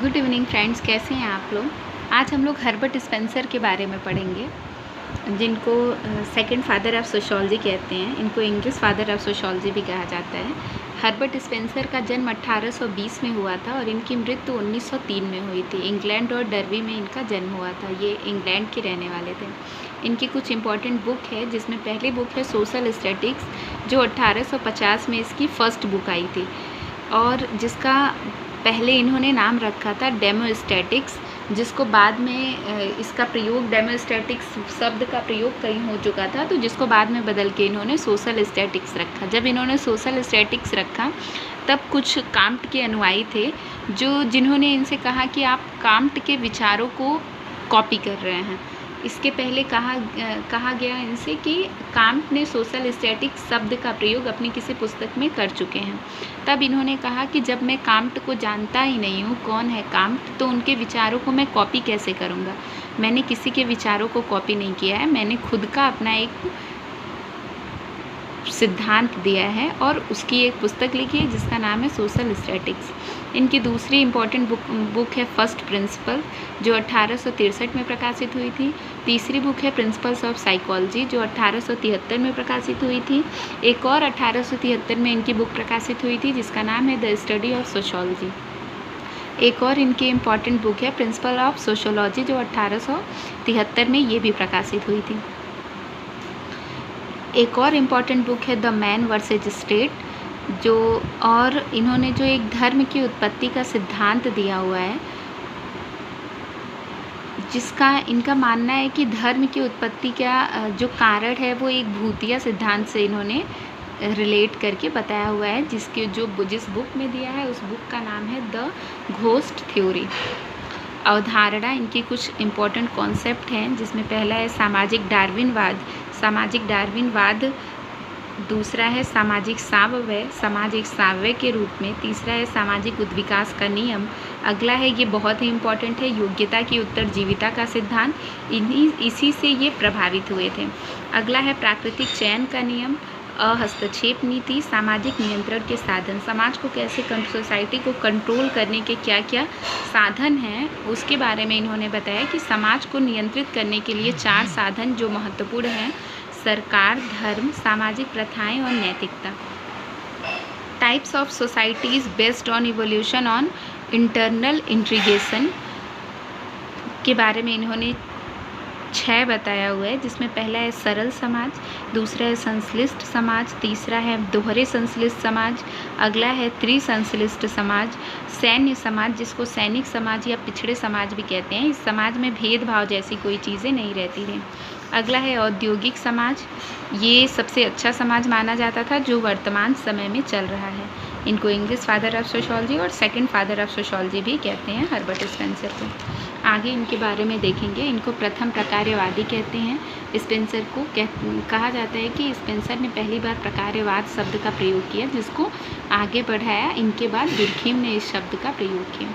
Good evening friends, कैसे हैं आप लोग। आज हम लोग हर्बर्ट स्पेंसर के बारे में पढ़ेंगे, जिनको सेकंड फादर ऑफ सोशियोलॉजी कहते हैं। इनको इंग्लिश फादर ऑफ सोशियोलॉजी भी कहा जाता है। हर्बर्ट स्पेंसर का जन्म 1820 में हुआ था और इनकी मृत्यु 1903 में हुई थी। इंग्लैंड और डर्बी में इनका जन्म हुआ था। ये इंग्लैंड के रहने वाले थे। इनकी कुछ इंपॉर्टेंट बुक है, जिसमें पहली बुक है सोशल स्टैटिक्स, जो 1850 में इसकी फर्स्ट बुक आई थी और जिसका पहले इन्होंने नाम रखा था डेमोस्टैटिक्स, जिसको बाद में इसका प्रयोग डेमोस्टैटिक्स शब्द का प्रयोग कहीं हो चुका था, तो जिसको बाद में बदल के इन्होंने सोशल स्टैटिक्स रखा। जब इन्होंने सोशल स्टैटिक्स रखा तब कुछ काम्ट के अनुयायी थे जिन्होंने इनसे कहा कि आप काम्ट के विचारों को कॉपी कर रहे हैं। इसके पहले कहा गया इनसे कि काम्ट ने सोशल स्टैटिक्स शब्द का प्रयोग अपनी किसी पुस्तक में कर चुके हैं। तब इन्होंने कहा कि जब मैं काम्ट को जानता ही नहीं हूँ कौन है काम्ट, तो उनके विचारों को मैं कॉपी कैसे करूँगा। मैंने किसी के विचारों को कॉपी नहीं किया है, मैंने खुद का अपना एक सिद्धांत दिया है और उसकी एक पुस्तक लिखी है जिसका नाम है सोशल स्टैटिक्स। इनकी दूसरी इम्पॉर्टेंट बुक है फर्स्ट प्रिंसिपल, जो 1863 में प्रकाशित हुई थी। तीसरी बुक है प्रिंसिपल्स ऑफ साइकोलॉजी, जो 1873 में प्रकाशित हुई थी। एक और 1873 में इनकी बुक प्रकाशित हुई थी जिसका नाम है द स्टडी ऑफ सोशियोलॉजी। एक और इनकी इम्पॉर्टेंट बुक है प्रिंसिपल ऑफ सोशियोलॉजी, जो 1873 में ये भी प्रकाशित हुई थी। एक और इम्पॉर्टेंट बुक है द मैन वर्सेज स्टेट, और इन्होंने जो एक धर्म की उत्पत्ति का सिद्धांत दिया हुआ है, जिसका इनका मानना है कि धर्म की उत्पत्ति का जो कारण है वो एक भूतिया सिद्धांत से इन्होंने रिलेट करके बताया हुआ है, जिस बुक में दिया है उस बुक का नाम है द घोस्ट थ्योरी। अवधारणा इनकी कुछ इम्पोर्टेंट कॉन्सेप्ट हैं, जिसमें पहला है सामाजिक डार्विनवाद, दूसरा है सामाजिक साम्यवाय के रूप में, तीसरा है सामाजिक उद्विकास का नियम, अगला है, ये बहुत ही इम्पोर्टेंट है, योग्यता की उत्तरजीविता का सिद्धांत। इसी से ये प्रभावित हुए थे। अगला है प्राकृतिक चयन का नियम, हस्तक्षेप नीति, सामाजिक नियंत्रण के साधन, समाज को कैसे सोसाइटी को कंट्रोल करने के क्या क्या साधन हैं उसके बारे में इन्होंने बताया कि समाज को नियंत्रित करने के लिए 4 साधन जो महत्वपूर्ण हैं: सरकार, धर्म, सामाजिक प्रथाएं और नैतिकता। Types of societies based on evolution on internal integration के बारे में इन्होंने 6 बताया हुआ है, जिसमें पहला है सरल समाज, दूसरा है संश्लिष्ट समाज, तीसरा है दोहरे संश्लिष्ट समाज, अगला है त्रिसंश्लिष्ट समाज, सैन्य समाज, जिसको सैनिक समाज या पिछड़े समाज भी कहते हैं। इस समाज में भेदभाव जैसी कोई चीज़ें नहीं रहती हैं। अगला है औद्योगिक समाज, ये सबसे अच्छा समाज माना जाता था जो वर्तमान समय में चल रहा है। इनको इंग्लिश फादर ऑफ सोशियोलॉजी और सेकंड फादर ऑफ सोशियोलॉजी भी कहते हैं हर्बर्ट स्पेंसर को। आगे इनके बारे में देखेंगे। इनको प्रथम प्रकार्यवादी कहते हैं। स्पेंसर को कहा जाता है कि स्पेंसर ने पहली बार प्रकार्यवाद शब्द का प्रयोग किया, जिसको आगे बढ़ाया इनके बाद विल्हेम ने इस शब्द का प्रयोग किया।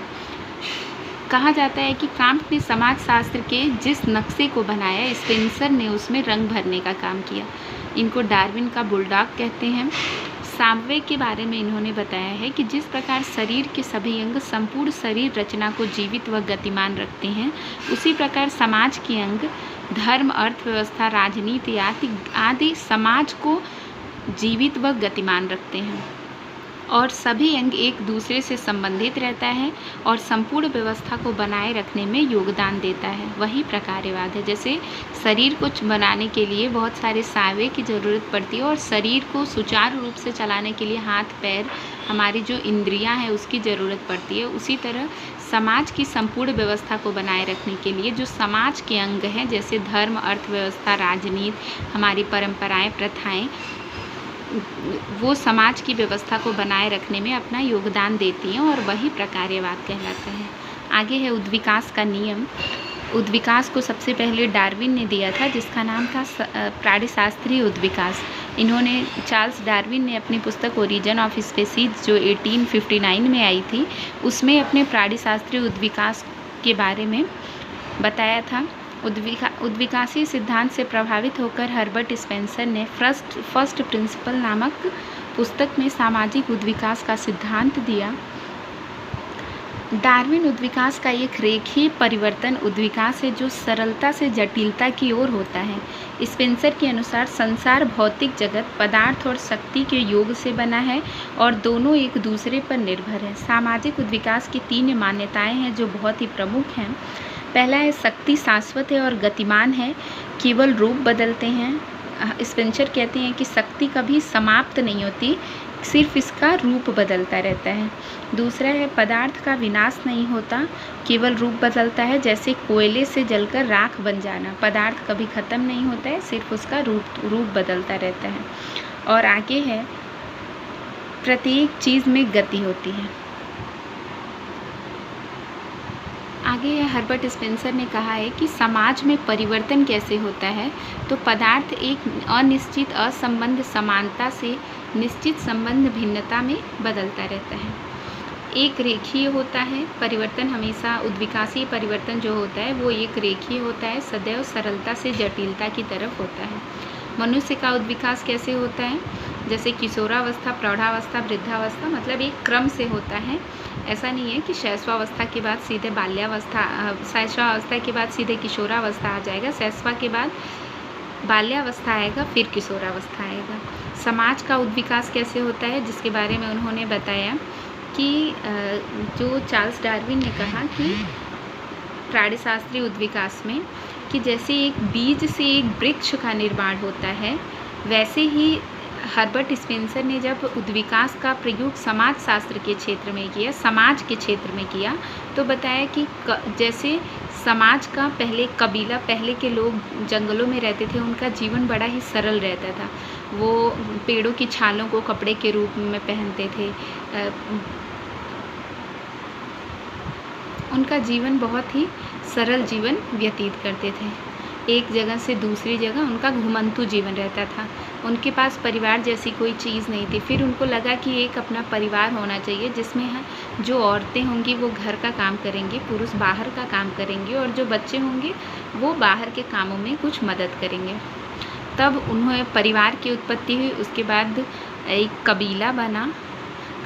कहा जाता है कि काम्ट ने समाजशास्त्र के जिस नक्शे को बनाया, स्पेंसर ने उसमें रंग भरने का काम किया। इनको डार्विन का बुलडॉग कहते हैं। साम्यवाय के बारे में इन्होंने बताया है कि जिस प्रकार शरीर के सभी अंग संपूर्ण शरीर रचना को जीवित व गतिमान रखते हैं, उसी प्रकार समाज के अंग धर्म, अर्थव्यवस्था, राजनीति आदि समाज को जीवित व गतिमान रखते हैं और सभी अंग एक दूसरे से संबंधित रहता है और संपूर्ण व्यवस्था को बनाए रखने में योगदान देता है। वही प्रकार्यवाद है। जैसे शरीर को बनाने के लिए बहुत सारे सावे की ज़रूरत पड़ती है और शरीर को सुचारू रूप से चलाने के लिए हाथ पैर, हमारी जो इंद्रियां हैं उसकी ज़रूरत पड़ती है। उसी तरह समाज की संपूर्ण व्यवस्था को बनाए रखने के लिए जो समाज के अंग हैं, जैसे धर्म, अर्थव्यवस्था, राजनीति, हमारी परंपराएं, प्रथाएं, वो समाज की व्यवस्था को बनाए रखने में अपना योगदान देती हैं और वही प्रकार्यवाद कहलाता है। आगे है उद्विकास का नियम। उद्विकास को सबसे पहले डार्विन ने दिया था, जिसका नाम था प्राणिशास्त्रीय उद्विकास। इन्होंने चार्ल्स डार्विन ने अपनी पुस्तक ओरिजिन ऑफ स्पीसीज जो 1859 में आई थी, उसमें अपने प्राणिशास्त्रीय उद्विकास के बारे में बताया था। उद्विकासीय सिद्धांत से प्रभावित होकर हर्बर्ट स्पेंसर ने फर्स्ट प्रिंसिपल नामक पुस्तक में सामाजिक उद्विकास का सिद्धांत दिया, डार्विन उद्विकास का एक रेखीय परिवर्तन उद्विकास है जो सरलता से जटिलता की ओर होता है। स्पेंसर के अनुसार संसार भौतिक जगत पदार्थ और शक्ति के योग से बना है और दोनों एक दूसरे पर निर्भर हैं। सामाजिक उद्विकास की 3 मान्यताएं हैं जो बहुत ही प्रमुख हैं। पहला है शक्ति शाश्वत है और गतिमान है, केवल रूप बदलते हैं। स्पेंसर कहते हैं कि शक्ति कभी समाप्त नहीं होती, सिर्फ इसका रूप बदलता रहता है। दूसरा है पदार्थ का विनाश नहीं होता, केवल रूप बदलता है, जैसे कोयले से जलकर राख बन जाना। पदार्थ कभी ख़त्म नहीं होता है, सिर्फ उसका रूप बदलता रहता है। और आगे है प्रत्येक चीज़ में गति होती है। आगे है हर्बर्ट स्पेंसर ने कहा है कि समाज में परिवर्तन कैसे होता है, तो पदार्थ एक अनिश्चित असंबंध समानता से निश्चित संबंध भिन्नता में बदलता रहता है। एक रेखीय होता है परिवर्तन, हमेशा उद्विकासीय परिवर्तन जो होता है वो एक रेखीय होता है, सदैव सरलता से जटिलता की तरफ होता है। मनुष्य का उद्विकास कैसे होता है, जैसे किशोरावस्था, प्रौढ़ावस्था, वृद्धावस्था, मतलब एक क्रम से होता है। ऐसा नहीं है कि शैशवावस्था के बाद सीधे शैशवावस्था के बाद सीधे किशोरावस्था आ जाएगा, शैशवा के बाद बाल्यावस्था आएगा, फिर किशोरावस्था आएगा। समाज का उद्विकास कैसे होता है, जिसके बारे में उन्होंने बताया कि जो चार्ल्स डार्विन ने कहा कि प्राणीशास्त्रीय उद्विकास में कि जैसे एक बीज से एक वृक्ष का निर्माण होता है, वैसे ही हर्बर्ट स्पेंसर ने जब उद्विकास का प्रयोग समाज शास्त्र के क्षेत्र में किया, समाज के क्षेत्र में किया, तो बताया कि जैसे समाज का पहले के लोग जंगलों में रहते थे, उनका जीवन बड़ा ही सरल रहता था। वो पेड़ों की छालों को कपड़े के रूप में पहनते थे। उनका जीवन बहुत ही सरल जीवन व्यतीत करते थे। एक जगह से दूसरी जगह उनका घुमंतू जीवन रहता था। उनके पास परिवार जैसी कोई चीज़ नहीं थी। फिर उनको लगा कि एक अपना परिवार होना चाहिए, जिसमें जो औरतें होंगी वो घर का काम करेंगी, पुरुष बाहर का काम करेंगे, और जो बच्चे होंगे वो बाहर के कामों में कुछ मदद करेंगे। तब उन्हें परिवार की उत्पत्ति हुई। उसके बाद एक कबीला बना।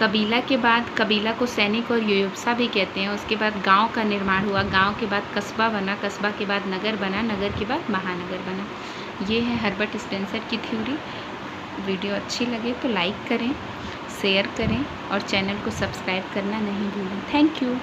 कबीला के बाद कबीला को सैनिक और युयुत्सा भी कहते हैं। उसके बाद गांव का निर्माण हुआ, गांव के बाद कस्बा बना, कस्बा के बाद नगर बना, नगर के बाद महानगर बना। ये है हर्बर्ट स्पेंसर की थ्योरी। वीडियो अच्छी लगे तो लाइक करें, शेयर करें और चैनल को सब्सक्राइब करना नहीं भूलें। Thank you.